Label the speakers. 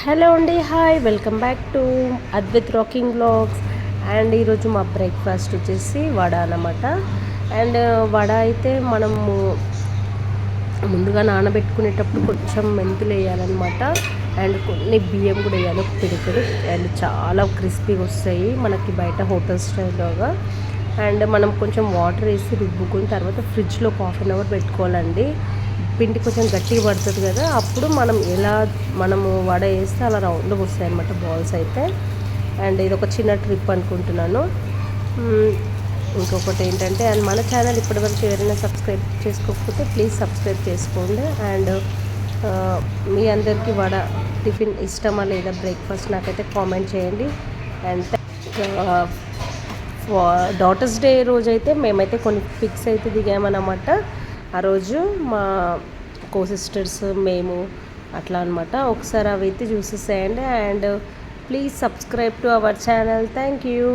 Speaker 1: Hello అండి, hi, welcome back to Advith rocking vlogs. And ఈరోజు మా బ్రేక్ఫాస్ట్ వచ్చేసి వడ అన్నమాట. అండ్ వడ అయితే మనము ముందుగా నానబెట్టుకునేటప్పుడు కొంచెం మెంతులు వేయాలన్నమాట. అండ్ కొన్ని బియ్యం కూడా వేయాలి, ఒక పిడికెడు. అండ్ చాలా క్రిస్పీగా వస్తాయి మనకి బయట హోటల్ స్టైల్లోగా. అండ్ మనం కొంచెం వాటర్ వేసి రుబ్బుకుని తర్వాత ఫ్రిడ్జ్లో ఒక ½ అవర్ పెట్టుకోవాలండి. పిండి కొంచెం గట్టిగా పడుతుంది కదా, అప్పుడు మనము వడ వేస్తే అలా రౌండ్గా వస్తాయి అన్నమాట బాల్స్ అయితే. అండ్ ఇది ఒక చిన్న ట్రిప్ అనుకుంటున్నాను. ఇంకొకటి ఏంటంటే, అండ్ మన ఛానల్ ఇప్పటివరకు ఎవరైనా సబ్స్క్రైబ్ చేసుకోకపోతే ప్లీజ్ సబ్స్క్రైబ్ చేసుకోండి. అండ్ మీ అందరికీ వడ టిఫిన్ ఇష్టమా లేదా, బ్రేక్ఫాస్ట్ నాకైతే కామెంట్ చేయండి. అండ్ డాటర్స్ డే రోజు అయితే మేమైతే కొన్ని పిక్స్ అయితే దిగామన్నమాట. ఆ రోజు మా కో సిస్టర్స్ మేము అట్లా అనమాట. ఒకసారి అవి అయితే చూసేసేయండి. And please subscribe to our channel. Thank you.